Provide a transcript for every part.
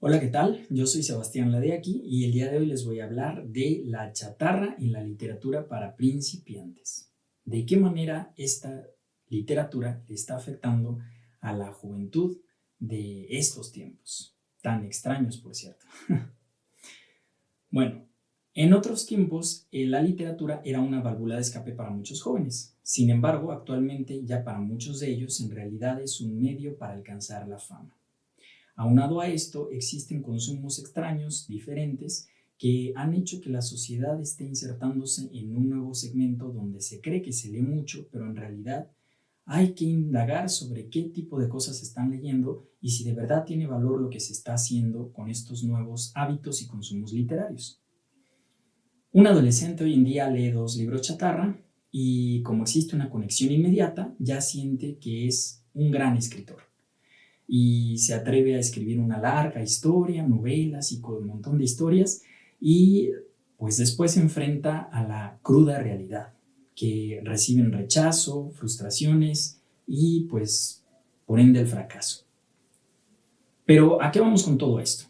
Hola, ¿qué tal? Yo soy Sebastián Ladeaki y el día de hoy les voy a hablar de la chatarra en la literatura para principiantes. ¿De qué manera esta literatura le está afectando a la juventud de estos tiempos? Tan extraños, por cierto. Bueno, en otros tiempos la literatura era una válvula de escape para muchos jóvenes. Sin embargo, actualmente ya para muchos de ellos en realidad es un medio para alcanzar la fama. Aunado a esto, existen consumos extraños, diferentes, que han hecho que la sociedad esté insertándose en un nuevo segmento donde se cree que se lee mucho, pero en realidad hay que indagar sobre qué tipo de cosas se están leyendo y si de verdad tiene valor lo que se está haciendo con estos nuevos hábitos y consumos literarios. Un adolescente hoy en día lee dos libros chatarra y como existe una conexión inmediata, ya siente que es un gran escritor y se atreve a escribir una larga historia, novelas y con un montón de historias y pues después se enfrenta a la cruda realidad, que reciben rechazo, frustraciones y pues por ende el fracaso. Pero ¿a qué vamos con todo esto?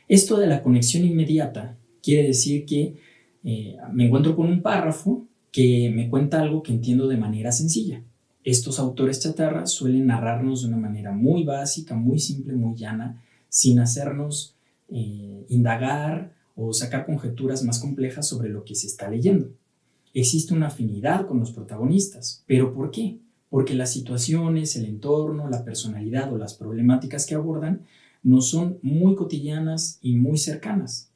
Esto de la conexión inmediata quiere decir que me encuentro con un párrafo que me cuenta algo que entiendo de manera sencilla. Estos autores chatarra suelen narrarnos de una manera muy básica, muy simple, muy llana, sin hacernos indagar o sacar conjeturas más complejas sobre lo que se está leyendo. Existe una afinidad con los protagonistas, pero ¿por qué? Porque las situaciones, el entorno, la personalidad o las problemáticas que abordan no son muy cotidianas y muy cercanas.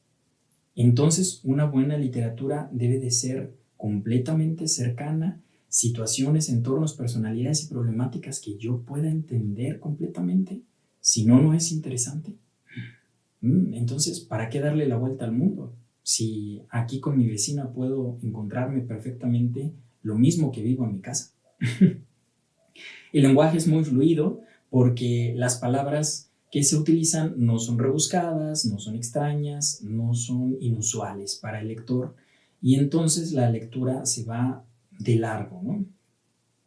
Entonces, una buena literatura debe de ser completamente cercana, situaciones, entornos, personalidades y problemáticas que yo pueda entender completamente. Si no, no es interesante. Entonces, ¿para qué darle la vuelta al mundo? Si aquí con mi vecina puedo encontrarme perfectamente lo mismo que vivo en mi casa. El lenguaje es muy fluido porque las palabras que se utilizan no son rebuscadas, no son extrañas, no son inusuales para el lector y entonces la lectura se va de largo, ¿no?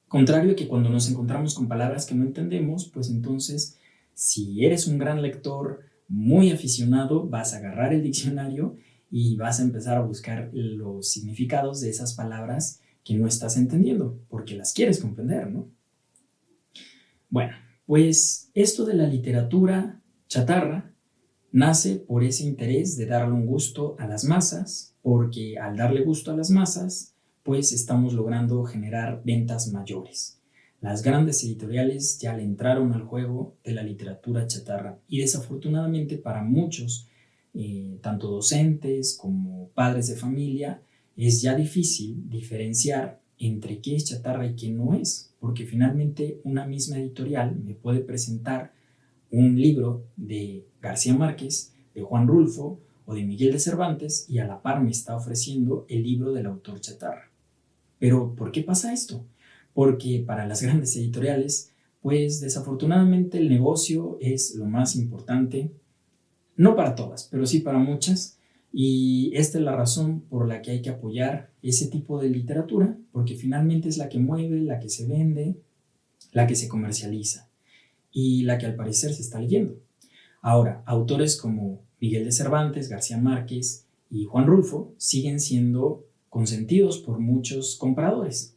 Contrario a que cuando nos encontramos con palabras que no entendemos, pues entonces si eres un gran lector muy aficionado, vas a agarrar el diccionario y vas a empezar a buscar los significados de esas palabras que no estás entendiendo, porque las quieres comprender, ¿no? Bueno, pues esto de la literatura chatarra nace por ese interés de darle un gusto a las masas, porque al darle gusto a las masas, pues estamos logrando generar ventas mayores. Las grandes editoriales ya le entraron al juego de la literatura chatarra y desafortunadamente para muchos, tanto docentes como padres de familia, es ya difícil diferenciar entre qué es chatarra y qué no es, porque finalmente una misma editorial me puede presentar un libro de García Márquez, de Juan Rulfo o de Miguel de Cervantes y a la par me está ofreciendo el libro del autor chatarra. Pero ¿por qué pasa esto? Porque para las grandes editoriales, pues desafortunadamente el negocio es lo más importante, no para todas, pero sí para muchas, y esta es la razón por la que hay que apoyar ese tipo de literatura, porque finalmente es la que mueve, la que se vende, la que se comercializa y la que al parecer se está leyendo. Ahora, autores como Miguel de Cervantes, García Márquez y Juan Rulfo siguen siendo consentidos por muchos compradores,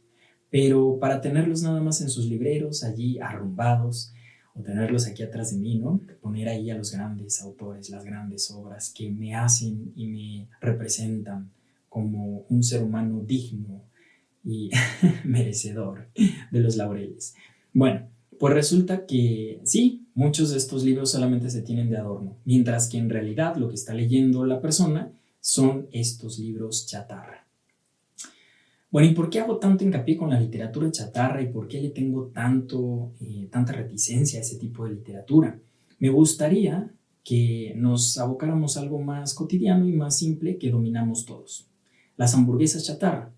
pero para tenerlos nada más en sus libreros, allí arrumbados, o tenerlos aquí atrás de mí, ¿no? Poner ahí a los grandes autores, las grandes obras que me hacen y me representan como un ser humano digno y merecedor de los laureles. Bueno, pues resulta que sí, muchos de estos libros solamente se tienen de adorno, mientras que en realidad lo que está leyendo la persona son estos libros chatarra. Bueno, ¿y por qué hago tanto hincapié con la literatura chatarra y por qué le tengo tanta reticencia a ese tipo de literatura? Me gustaría que nos abocáramos a algo más cotidiano y más simple que dominamos todos. Las hamburguesas chatarra.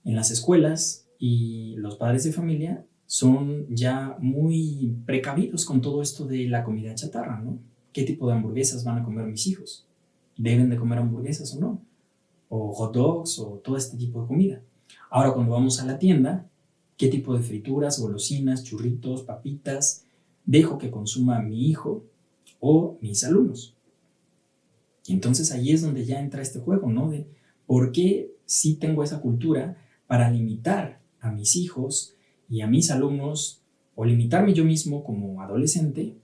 En las escuelas y los padres de familia son ya muy precavidos con todo esto de la comida chatarra, ¿no? ¿Qué tipo de hamburguesas van a comer mis hijos? ¿Deben de comer hamburguesas o no? O hot dogs o todo este tipo de comida. Ahora cuando vamos a la tienda, ¿qué tipo de frituras, golosinas, churritos, papitas dejo que consuma mi hijo o mis alumnos. Y entonces ahí es donde ya entra este juego, ¿no? De por qué sí tengo esa cultura para limitar a mis hijos y a mis alumnos, o limitarme yo mismo como adolescente,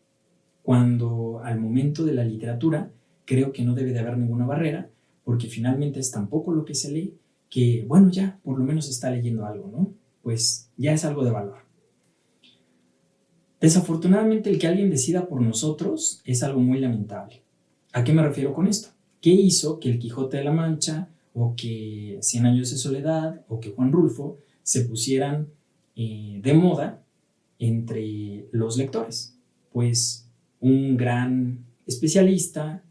cuando al momento de la literatura creo que no debe de haber ninguna barrera, porque finalmente es tan poco lo que se lee que, bueno, ya por lo menos está leyendo algo, ¿no? Pues ya es algo de valor. Desafortunadamente, el que alguien decida por nosotros es algo muy lamentable. ¿A qué me refiero con esto? ¿Qué hizo que el Quijote de la Mancha o que Cien años de soledad o que Juan Rulfo se pusieran de moda entre los lectores? Pues un gran especialista,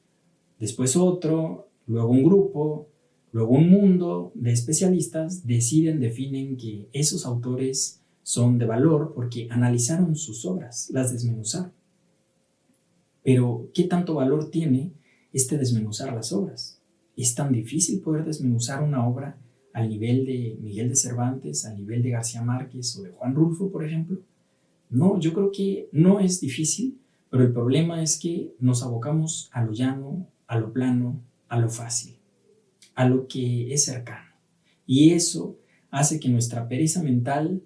después otro, luego un grupo, luego un mundo de especialistas definen que esos autores son de valor porque analizaron sus obras, las desmenuzaron. Pero, ¿qué tanto valor tiene este desmenuzar las obras? ¿Es tan difícil poder desmenuzar una obra al nivel de Miguel de Cervantes, al nivel de García Márquez o de Juan Rulfo, por ejemplo? No, yo creo que no es difícil, pero el problema es que nos abocamos a lo llano, a lo plano, a lo fácil, a lo que es cercano. Y eso hace que nuestra pereza mental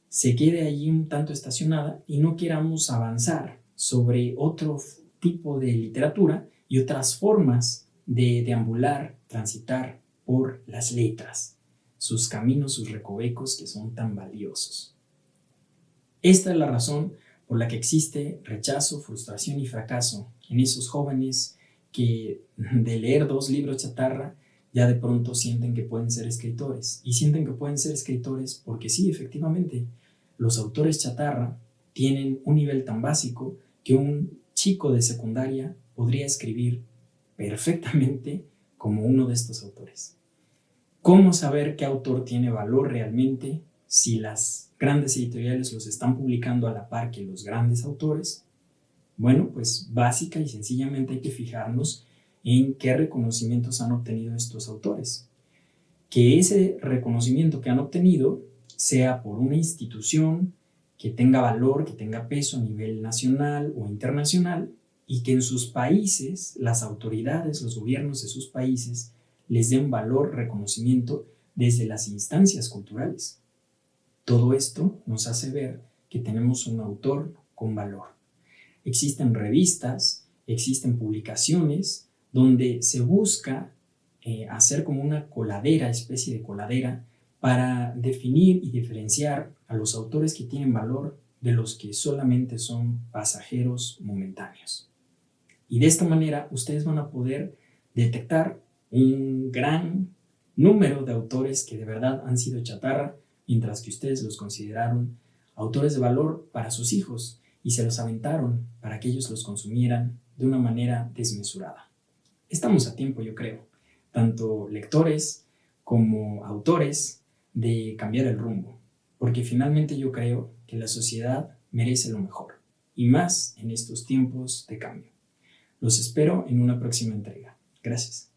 se quede allí un tanto estacionada y no queramos avanzar sobre otro tipo de literatura y otras formas de deambular, transitar por las letras, sus caminos, sus recovecos que son tan valiosos. Esta es la razón por la que existe rechazo, frustración y fracaso en esos jóvenes que de leer 2 libros chatarra ya de pronto sienten que pueden ser escritores. Y sienten que pueden ser escritores porque sí, efectivamente, los autores chatarra tienen un nivel tan básico que un chico de secundaria podría escribir perfectamente como uno de estos autores. ¿Cómo saber qué autor tiene valor realmente si las grandes editoriales los están publicando a la par que los grandes autores? Bueno, pues básica y sencillamente hay que fijarnos en qué reconocimientos han obtenido estos autores. Que ese reconocimiento que han obtenido sea por una institución que tenga valor, que tenga peso a nivel nacional o internacional, y que en sus países las autoridades, los gobiernos de sus países les den valor, reconocimiento desde las instancias culturales. Todo esto nos hace ver que tenemos un autor con valor. Existen revistas, existen publicaciones donde se busca hacer como una coladera, especie de coladera, para definir y diferenciar a los autores que tienen valor de los que solamente son pasajeros momentáneos. Y de esta manera ustedes van a poder detectar un gran número de autores que de verdad han sido chatarra, mientras que ustedes los consideraron autores de valor para sus hijos y se los aventaron para que ellos los consumieran de una manera desmesurada. Estamos a tiempo, yo creo, tanto lectores como autores, de cambiar el rumbo, porque finalmente yo creo que la sociedad merece lo mejor, y más en estos tiempos de cambio. Los espero en una próxima entrega. Gracias.